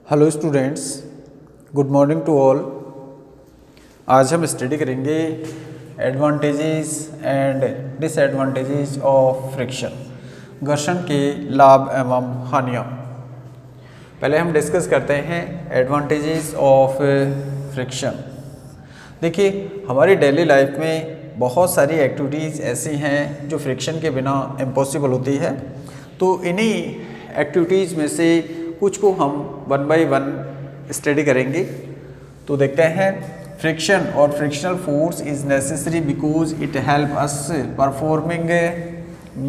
Hello students, good morning to all. आज हम study करेंगे advantages and disadvantages of friction, घर्षण के लाभ एवं हानियाँ। पहले हम डिस्कस करते हैं एडवांटेजेस ऑफ फ्रिक्शन। देखिए, हमारी डेली लाइफ में बहुत सारी एक्टिविटीज़ ऐसी हैं जो फ्रिक्शन के बिना इम्पॉसिबल होती है। तो इन्हीं एक्टिविटीज़ में से कुछ को हम वन बाय वन स्टडी करेंगे। तो देखते हैं, फ्रिक्शन और frictional force is necessary because it help us performing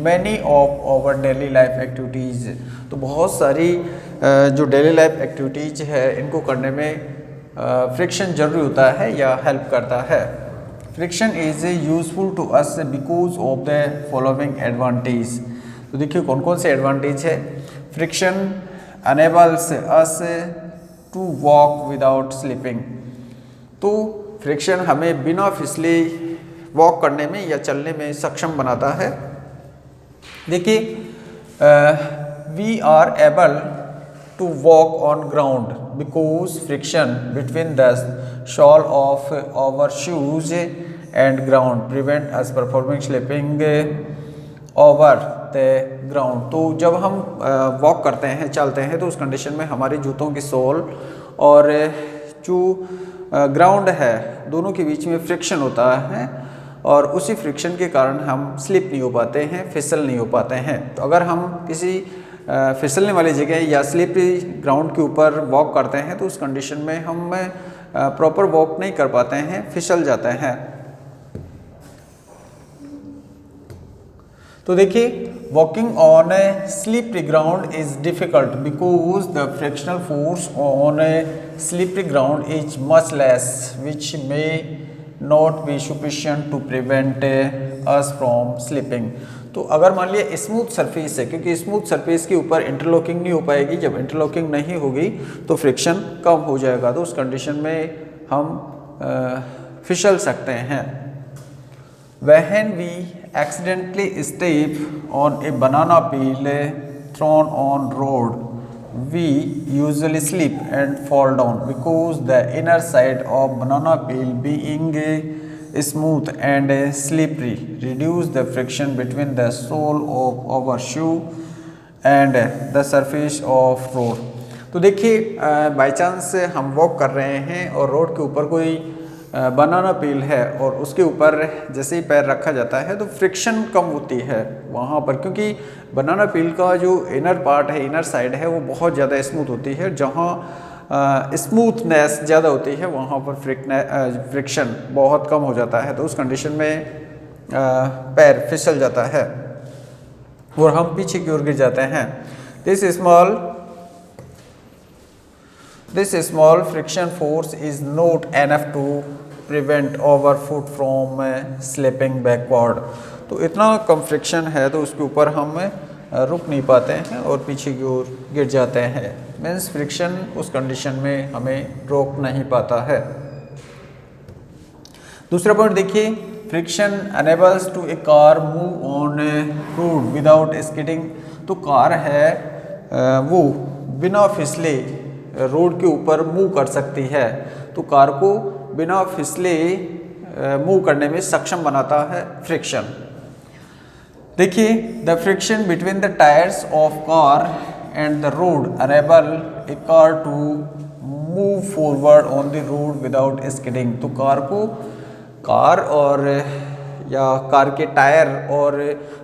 many of our daily life activities. तो बहुत सारी जो डेली लाइफ एक्टिविटीज़ है इनको करने में फ्रिक्शन जरूरी होता है या हेल्प करता है। Friction is useful to us because of the following advantage. तो देखिए कौन कौन से एडवांटेज है। Friction enables us to walk without slipping। तो फ्रिक्शन हमें बिना फिसले वॉक करने में या चलने में सक्षम बनाता है। देखिए, we are able to walk on ground because friction between the sole of our shoes and ground prevent us performing slipping over the ground. तो जब हम वॉक करते हैं, चलते हैं, तो उस कंडीशन में हमारे जूतों की सोल और जो ग्राउंड है दोनों के बीच में फ्रिक्शन होता है और उसी फ्रिक्शन के कारण हम स्लिप नहीं हो पाते हैं, फिसल नहीं हो पाते हैं। तो अगर हम किसी फिसलने वाली जगह या स्लिपरी ग्राउंड के ऊपर वॉक करते हैं तो उस कंडीशन में हम प्रॉपर वॉक नहीं कर पाते हैं, फिसल जाते हैं। तो देखिए, walking on a slippery ground is difficult because the frictional force on a slippery ground is much less which may not be sufficient to prevent us from slipping. तो अगर मान लिया स्मूथ सरफेस है, क्योंकि स्मूथ सरफेस के ऊपर interlocking नहीं हो पाएगी, जब इंटरलॉकिंग नहीं होगी तो फ्रिक्शन कम हो जाएगा, तो उस कंडीशन में हम फिसल सकते हैं। When we accidentally step on a banana peel thrown on road, we usually slip and fall down because the inner side of banana peel being smooth and slippery reduce the friction between the sole of our shoe and the surface of road। तो देखिए, by chance हम walk कर रहे हैं और road के ऊपर कोई बनाना पील है और उसके ऊपर जैसे ही पैर रखा जाता है तो फ्रिक्शन कम होती है वहाँ पर, क्योंकि बनाना पील का जो इनर पार्ट है, इनर साइड है, वो बहुत ज़्यादा स्मूथ होती है। जहाँ स्मूथनेस ज़्यादा होती है वहाँ पर फ्रिक्शन बहुत कम हो जाता है, तो उस कंडीशन में पैर फिसल जाता है और हम पीछे की ओर गिर जाते हैं। This small friction force is not enough to prevent our foot from slipping backward। तो इतना कम फ्रिक्शन है तो उसके ऊपर हम रुक नहीं पाते हैं और पीछे की ओर गिर जाते हैं। मीन्स फ्रिक्शन उस कंडीशन में हमें रोक नहीं पाता है। दूसरा पॉइंट देखिए, friction enables to a car move on road without skidding। तो कार है वो बिना फिसले रोड के ऊपर मूव कर सकती है, तो कार को बिना फिसले मूव करने में सक्षम बनाता है फ्रिक्शन। देखिए, the friction between the tyres of car and the road enable a car to move forward on the road without skidding. तो कार और या कार के टायर और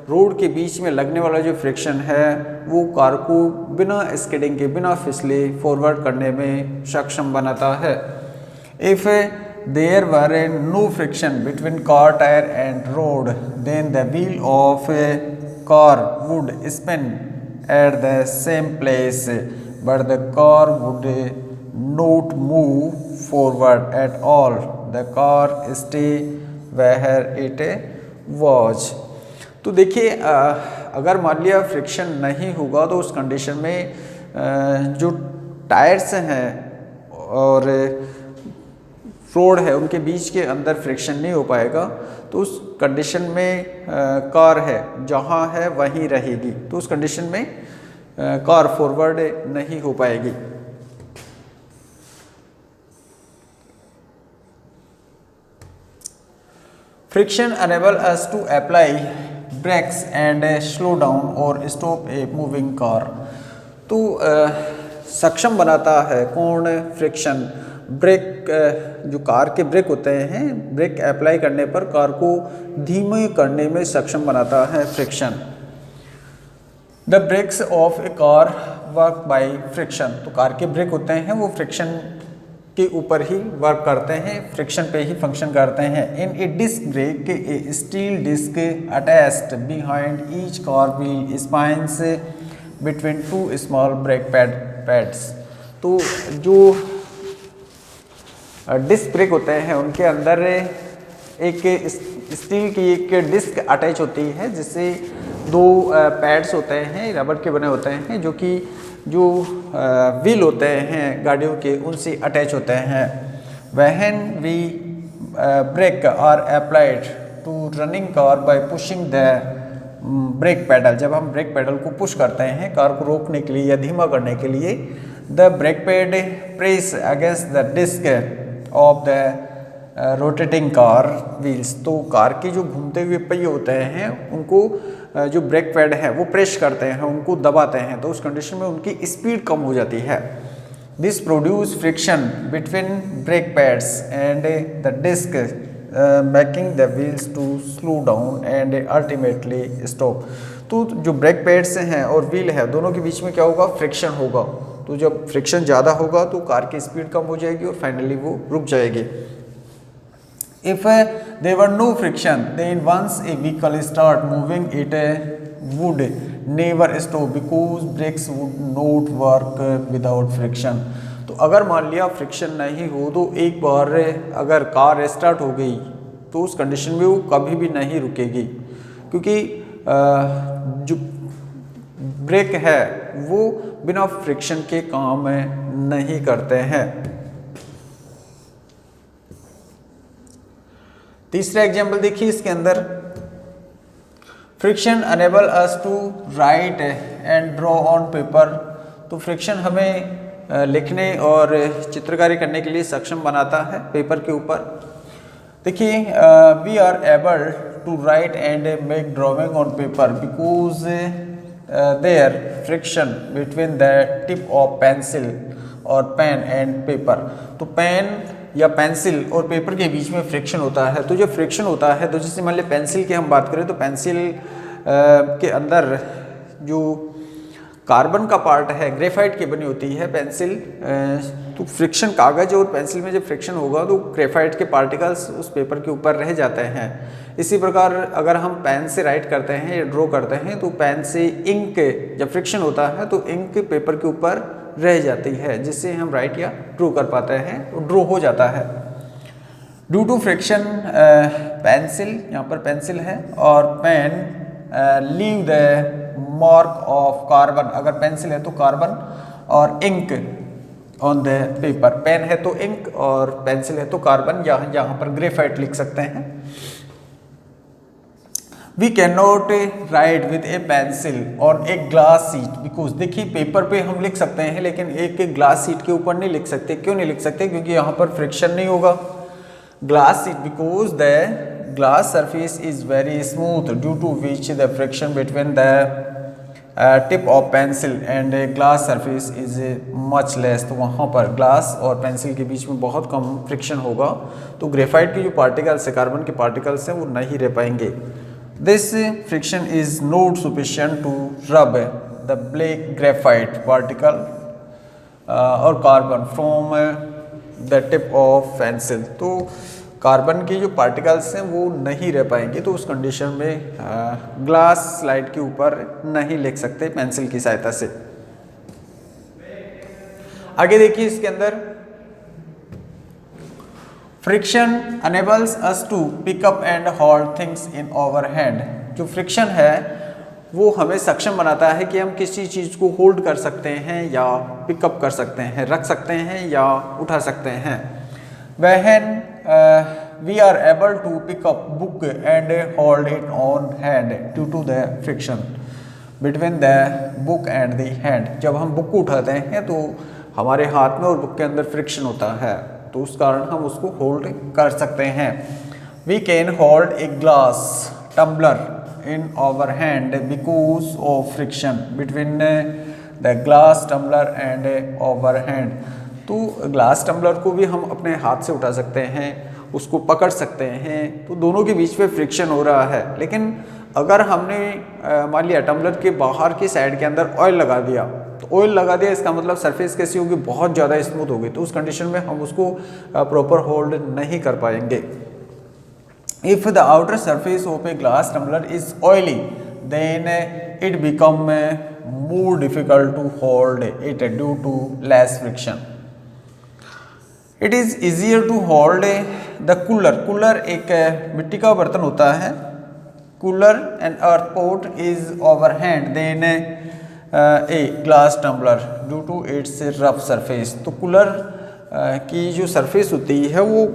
रोड के बीच में लगने वाला जो फ्रिक्शन है वो कार को बिना स्किडिंग के, बिना फिसले फॉरवर्ड करने में सक्षम बनाता है। If there were no friction between car tyre and road then the wheel of car would spin at the same place but the car would not move forward at all. The car stay where it was. तो देखिए, अगर मान लिया friction नहीं होगा तो उस condition में जो टायर्स हैं और रोड है उनके बीच के अंदर फ्रिक्शन नहीं हो पाएगा, तो उस कंडीशन में कार है जहाँ है वहीं रहेगी, तो उस कंडीशन में कार फॉरवर्ड नहीं हो पाएगी। Friction enable us to apply brakes and slow down or stop a moving car। तो सक्षम बनाता है कौन? फ्रिक्शन। ब्रेक, जो कार के ब्रेक होते हैं, ब्रेक अप्लाई करने पर कार को धीमे करने में सक्षम बनाता है friction. The brakes of a car work by friction. तो कार के ब्रेक होते हैं वो फ्रिक्शन के ऊपर ही वर्क करते हैं, फ्रिक्शन पे ही फंक्शन करते हैं। In a disc brake a steel disc attached behind each car wheel spins between two small brake pads. तो जो डिस्क ब्रेक होते हैं उनके अंदर एक स्टील की एक डिस्क अटैच होती है, जिससे दो पैड्स होते हैं, रबर के बने होते हैं, जो कि जो व्हील होते हैं गाड़ियों के उनसे अटैच होते हैं। When we brake are applied to running car by pushing the brake pedal. जब हम ब्रेक पैडल को पुश करते हैं कार को रोकने के लिए या धीमा करने के लिए, the brake pad press against the disc of the rotating car wheels. तो कार के जो घूमते हुए पहिए होते हैं उनको जो ब्रेक पैड है वो प्रेस करते हैं, उनको दबाते हैं, तो उस कंडीशन में उनकी स्पीड कम हो जाती है। This produce friction between brake pads and the disc making the wheels to slow down and ultimately stop. तो जो ब्रेक पैड्स हैं और व्हील है दोनों के बीच में क्या होगा? फ्रिक्शन होगा। तो जब फ्रिक्शन ज़्यादा होगा तो कार की स्पीड कम हो जाएगी और फाइनली वो रुक जाएगी। If there were no friction, then once a vehicle start moving, it would never stop because brakes would not work without friction। तो अगर मान लिया फ्रिक्शन नहीं हो तो एक बार अगर कार स्टार्ट हो गई तो उस कंडीशन में वो कभी भी नहीं रुकेगी, क्योंकि जो ब्रेक है वो बिना फ्रिक्शन के काम नहीं करते हैं। तीसरा एग्जाम्पल देखिए इसके अंदर, friction enable us to write and draw on paper. तो फ्रिक्शन हमें लिखने और चित्रकारी करने के लिए सक्षम बनाता है पेपर के ऊपर। देखिए, we are able to write and make drawing on paper because there friction between the tip of pencil और पेन एंड पेपर। तो पेन या पेंसिल और पेपर के बीच में फ्रिक्शन होता है। तो जब फ्रिक्शन होता है तो जैसे मान लीजिए पेंसिल की हम बात करें तो पेंसिल के अंदर जो कार्बन का पार्ट है ग्रेफाइट की बनी होती है पेंसिल। तो फ्रिक्शन, कागज और पेंसिल में जब फ्रिक्शन होगा तो ग्रेफाइट के पार्टिकल्स उस पेपर के ऊपर रह जाते हैं। इसी प्रकार अगर हम पेन से राइट करते हैं या ड्रॉ करते हैं तो पेन से इंक, जब फ्रिक्शन होता है तो इंक पेपर के ऊपर रह जाती है, जिससे हम राइट या ड्रॉ कर पाते हैं, ड्रॉ हो जाता है। ड्यू टू फ्रिक्शन पेंसिल, यहाँ पर पेंसिल है, और pen leave the mark of carbon. अगर पेंसिल है तो कार्बन और ink on the paper. Pen है तो इंक और पेंसिल है तो कार्बन, यहाँ पर ग्रेफाइट लिख सकते हैं। We can not write with a pencil on a glass sheet because, देखिए पेपर पे हम लिख सकते हैं लेकिन एक ग्लास सीट के ऊपर नहीं लिख सकते। क्यों नहीं लिख सकते? क्योंकि यहाँ पर फ्रिक्शन नहीं होगा। Glass sheet because the glass surface is very smooth due to which the friction between the tip of pencil and glass surface is much less. तो वहाँ पर ग्लास और पेंसिल के बीच में बहुत कम फ्रिक्शन होगा, तो ग्रेफाइट के जो पार्टिकल्स है, कार्बन के पार्टिकल्स हैं, वो नहीं रह पाएंगे। This friction is not sufficient to rub the black graphite particle or carbon from the tip of pencil। तो कार्बन के जो पार्टिकल्स हैं वो नहीं रह पाएंगे, तो उस कंडीशन में ग्लास स्लाइड के ऊपर नहीं लिख सकते पेंसिल की सहायता से। आगे देखिए इसके अंदर, friction enables us to pick up and hold things in our hand. जो फ्रिक्शन है वो हमें सक्षम बनाता है कि हम किसी चीज़ को होल्ड कर सकते हैं या पिकअप कर सकते हैं, रख सकते हैं या उठा सकते हैं। When we are able to pick up book and hold it on hand due to the friction between the book and the hand. जब हम बुक को उठाते हैं तो हमारे हाथ में और बुक के अंदर फ्रिक्शन होता है, तो उस कारण हम उसको होल्ड कर सकते हैं। We can hold a glass tumbler in our hand because of friction between the glass tumbler and our hand. तो ग्लास टम्बलर को भी हम अपने हाथ से उठा सकते हैं, उसको पकड़ सकते हैं, तो दोनों के बीच में फ्रिक्शन हो रहा है। लेकिन अगर हमने मान लिया टम्बलर के बाहर की साइड के अंदर ऑयल लगा दिया, तो ऑयल लगा दिया इसका मतलब सरफेस कैसी होगी, बहुत ज़्यादा स्मूथ होगी, तो उस कंडीशन में हम उसको प्रॉपर होल्ड नहीं कर पाएंगे। If the outer surface of a glass tumbler is oily, then it become more difficult to hold it due to less friction. It is easier to hold the cooler. Cooler एक मिट्टी का बर्तन होता है। Cooler and earth pot is our hand then a glass tumbler due to its rough surface. तो cooler की जो surface होती है वो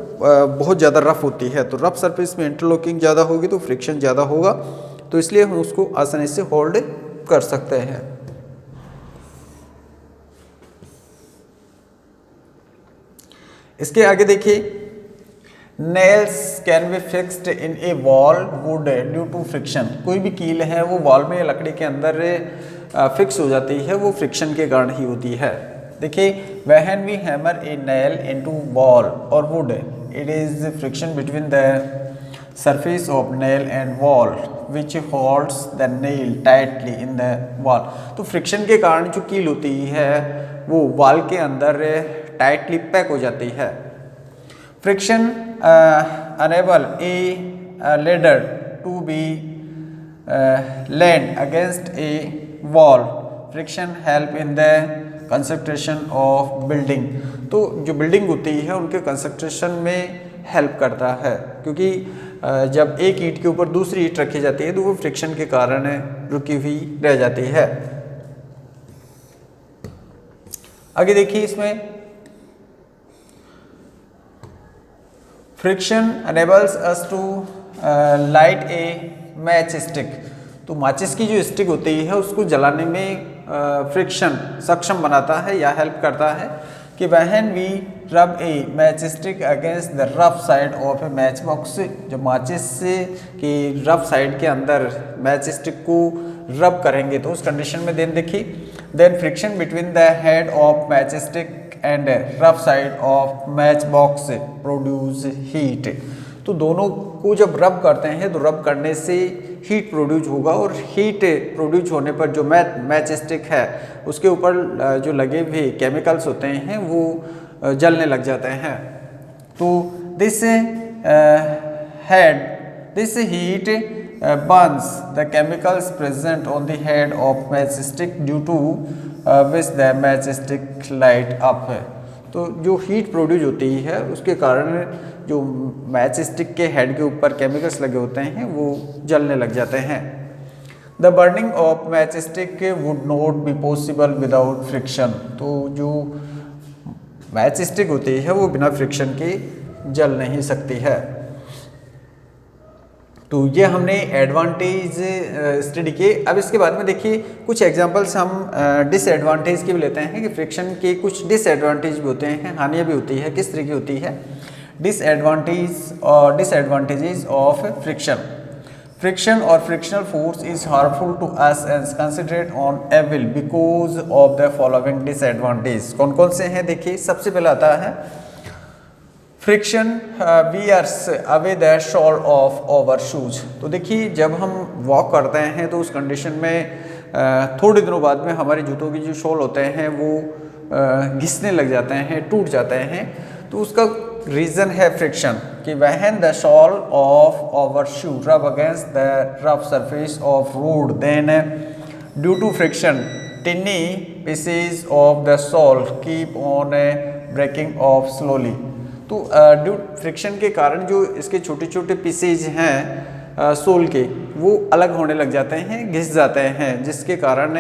बहुत ज़्यादा रफ़ होती है, तो रफ़ सरफेस में इंटरलॉकिंग ज़्यादा होगी तो फ्रिक्शन ज़्यादा होगा, तो इसलिए हम उसको आसानी से होल्ड कर सकते हैं। इसके आगे देखिए, nails can be fixed in a wall wood due to friction. कोई भी कील है वो वॉल में या लकड़ी के अंदर फिक्स हो जाती है, वो फ्रिक्शन के कारण ही होती है। देखिए, when we hammer a nail into wall और wood, it is friction between the surface of nail and wall which holds the nail tightly in the wall. तो फ्रिक्शन के कारण जो कील होती है वो वॉल के अंदर टाइटली पैक हो जाती है। Friction enable a ladder to be leaned against a wall. Friction help in the construction of building. तो जो बिल्डिंग होती है उनके कंस्ट्रक्शन में हेल्प करता है, क्योंकि जब एक ईंट के ऊपर दूसरी ईंट रखी जाती है तो वो फ्रिक्शन के कारण रुकी हुई रह जाती है। आगे देखिए, इसमें friction enables us to light a match stick. तो माचिस की जो स्टिक होती है उसको जलाने में फ्रिक्शन सक्षम बनाता है या हेल्प करता है कि when we rub a match stick against the rough side of a match box, जब माचिस की रफ साइड के अंदर मैच स्टिक को रब करेंगे तो उस कंडीशन में then friction between the head of match stick and rough side of match box produce heat. तो दोनों को जब रब करते हैं तो रब करने से हीट प्रोड्यूस होगा, और हीट प्रोड्यूस होने पर जो मैच स्टिक है उसके ऊपर जो लगे हुए केमिकल्स होते हैं वो जलने लग जाते हैं। तो this heat burns the chemicals present on the head of matchstick due to which the matchstick light up। तो जो हीट प्रोड्यूस होती है उसके कारण जो मैच स्टिक के हेड के ऊपर केमिकल्स लगे होते हैं वो जलने लग जाते हैं। The burning of match stick would not be possible without friction. तो जो मैच स्टिक होती है वो बिना फ्रिक्शन के जल नहीं सकती है। तो ये हमने एडवांटेज स्टडी किए। अब इसके बाद में देखिए कुछ एग्जांपल्स हम डिसएडवांटेज के भी लेते हैं कि फ्रिक्शन के कुछ डिसएडवांटेज भी होते हैं, हानियाँ भी होती है। किस तरह की होती है? Disadvantages of friction. फ्रिक्शन और frictional force is harmful to us and considered on evil because of the following disadvantage. कौन कौन से हैं? देखिए, सबसे पहला आता है friction wears away the sole of our shoes. तो देखिए, जब हम वॉक करते हैं तो उस कंडीशन में थोड़े दिनों बाद में हमारे जूतों की जो सोल होते हैं वो घिसने लग जाते हैं, टूट जाते हैं। तो उसका रीज़न है फ्रिक्शन कि when the sole of our shoe rub against the rough surface of road then due to friction tiny pieces of the sole keep on breaking off slowly. तो ड्यू फ्रिक्शन के कारण जो इसके छोटे छोटे pieces हैं soul के वो अलग होने लग जाते हैं, घिस जाते हैं, जिसके कारण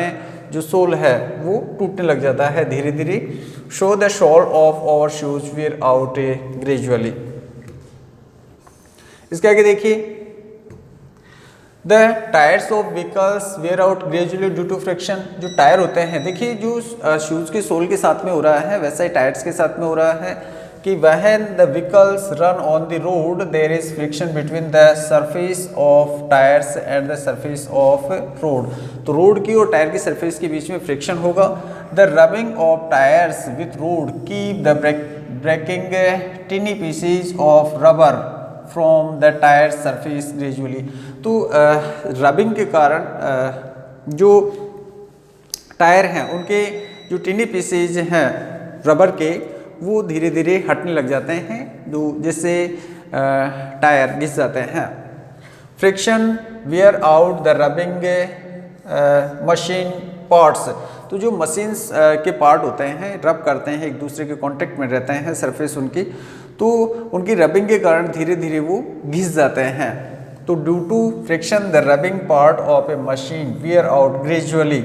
जो सोल है वो टूटने लग जाता है धीरे धीरे। So the sole of our shoes wear out gradually. इसके आगे देखिए, the tyres of vehicles wear out gradually due to friction. जो टायर होते हैं, देखिए जो शूज के सोल के साथ में हो रहा है वैसा ही टायर्स के साथ में हो रहा है। कि when the vehicles run on the road there is friction between the surface of tires and the surface of road। तो रोड की और टायर की सरफेस के बीच में फ्रिक्शन होगा। the rubbing of tires with road keep the breaking tiny pieces of rubber from the tire surface gradually। तो rubbing के कारण जो टायर हैं उनके जो टिनी पीसेज हैं रबर के वो धीरे धीरे हटने लग जाते हैं, जो जिससे टायर घिस जाते हैं। Friction wear out the rubbing machine parts. तो जो मशीन्स के पार्ट होते हैं रब करते हैं, एक दूसरे के कांटेक्ट में रहते हैं सरफेस उनकी, तो उनकी रबिंग के कारण धीरे धीरे वो घिस जाते हैं। तो due to friction the rubbing part of a machine wear out gradually.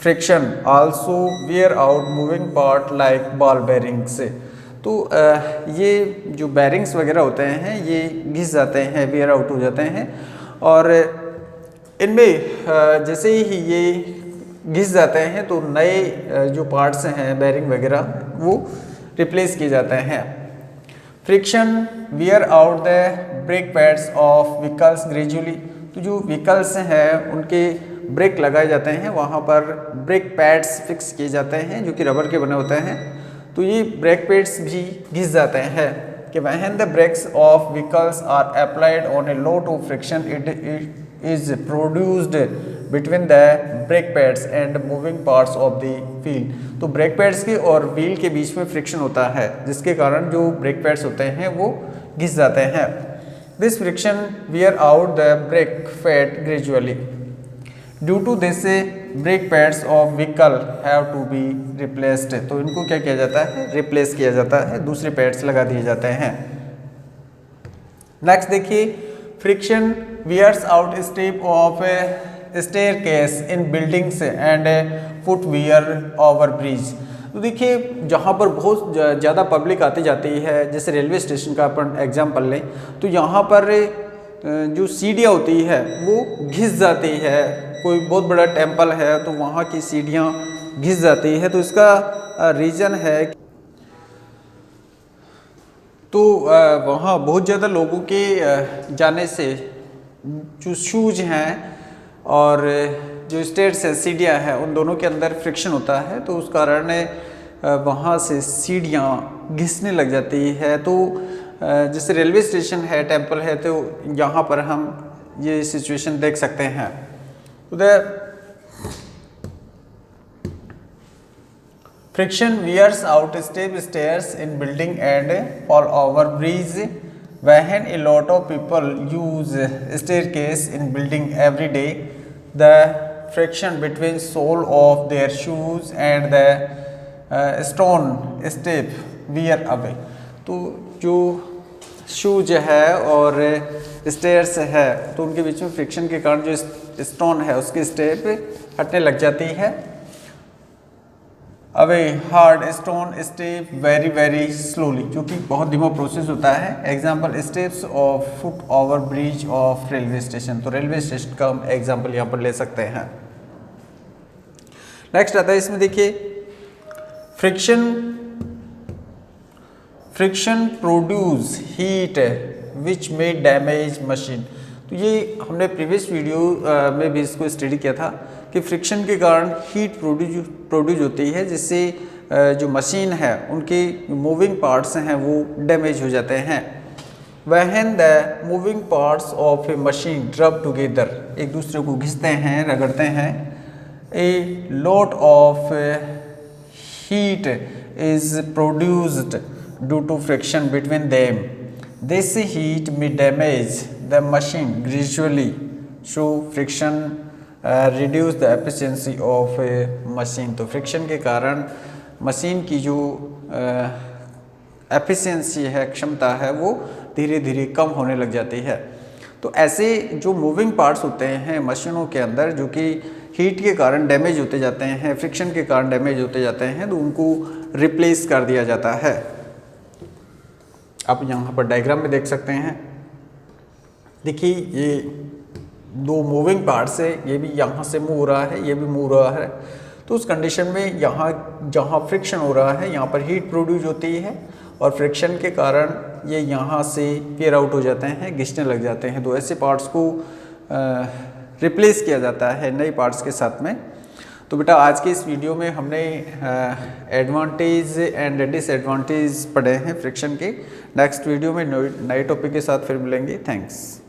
Friction also wear out moving part like ball bearings. तो ये जो बेरिंग्स वगैरह होते हैं ये घिस जाते हैं, वेयर आउट हो जाते हैं, और इनमें जैसे ही ये घिस जाते हैं तो नए जो पार्ट्स हैं बेरिंग वगैरह वो रिप्लेस किए जाते हैं। Friction wear out the break pads of vehicles gradually. तो जो व्हीकल्स हैं उनके ब्रेक लगाए जाते हैं, वहाँ पर ब्रेक पैड्स फिक्स किए जाते हैं जो कि रबर के बने होते हैं। तो ये ब्रेक पैड्स भी घिस जाते हैं कि when the brakes of vehicles are applied on a lot of friction it is produced between the brake pads and moving parts of the wheel। तो ब्रेक पैड्स के और व्हील के बीच में फ्रिक्शन होता है जिसके कारण जो ब्रेक पैड्स होते हैं वो घिस जाते हैं। This friction wear out the brake pad gradually। Due to this brake pads of vehicle have to be replaced. तो इनको क्या किया जाता है, रिप्लेस किया जाता है, दूसरे पैड्स लगा दिए जाते हैं। नेक्स्ट देखिए, friction wears out step of staircase in buildings and footwear over bridge. तो देखिए जहाँ पर बहुत ज़्यादा पब्लिक आती जाती है, जैसे रेलवे स्टेशन का अपन एग्जाम्पल लें, तो यहाँ पर जो सीढ़ियाँ होती है वो घिस जाती है। कोई बहुत बड़ा टेम्पल है तो वहाँ की सीढ़ियाँ घिस जाती है, तो इसका रीज़न है तो वहाँ बहुत ज़्यादा लोगों के जाने से जो शूज हैं और जो स्टेयर्स हैं, सीढ़ियाँ हैं, उन दोनों के अंदर फ्रिक्शन होता है, तो उस कारण वहाँ से सीढ़ियाँ घिसने लग जाती है। तो जैसे रेलवे स्टेशन है, टेम्पल है, तो यहाँ पर हम ये सिचुएशन देख सकते हैं। The friction wears out step stairs in building and fall over bridge when a lot of people use staircase in building every day. The friction between sole of their shoes and the stone step wear away। तो जो shoes है और stairs है तो उनके बीच में friction के कारण जो स्टोन है उसकी स्टेप हटने लग जाती है। Away hard stone step very very slowly, जो कि बहुत धीमा प्रोसेस होता है। Example steps of foot over bridge of railway station. तो रेलवे स्टेशन का हम एग्जाम्पल यहाँ पर ले सकते हैं। नेक्स्ट आता है, इसमें देखिए फ्रिक्शन प्रोड्यूस हीट विच मे डैमेज मशीन। तो ये हमने प्रीवियस वीडियो में भी इसको स्टडी किया था कि फ्रिक्शन के कारण हीट प्रोड्यूस होती है, जिससे जो मशीन है उनके मूविंग पार्ट्स हैं वो डैमेज हो जाते हैं। When the moving parts of a machine rub together, एक दूसरे को घिसते हैं, रगड़ते हैं, a lot of heat is produced due to friction between them. This heat may damage the machine gradually through friction reduce the efficiency of a machine. तो friction के कारण मशीन की जो एफिशिएंसी है, क्षमता है, वो धीरे धीरे कम होने लग जाती है। तो ऐसे जो मूविंग पार्ट्स होते हैं मशीनों के अंदर जो कि हीट के कारण डैमेज होते जाते हैं, फ्रिक्शन के कारण डैमेज होते जाते हैं, तो उनको रिप्लेस कर दिया जाता है। आप यहाँ पर डायग्राम में देख सकते हैं। देखिए ये दो मूविंग पार्ट्स है, ये भी यहाँ से मूव हो रहा है, ये भी मूव हो रहा है। तो उस कंडीशन में यहाँ जहाँ फ्रिक्शन हो रहा है यहाँ पर हीट प्रोड्यूस होती है और फ्रिक्शन के कारण ये यहाँ से वेयर आउट हो जाते हैं, घिसने लग जाते हैं। तो ऐसे पार्ट्स को रिप्लेस किया जाता है नए पार्ट्स के साथ में। तो बेटा आज के इस वीडियो में हमने एडवांटेज एंड डिसएडवांटेज पढ़े हैं फ्रिक्शन के। नेक्स्ट वीडियो में नए टॉपिक के साथ फिर मिलेंगे। थैंक्स।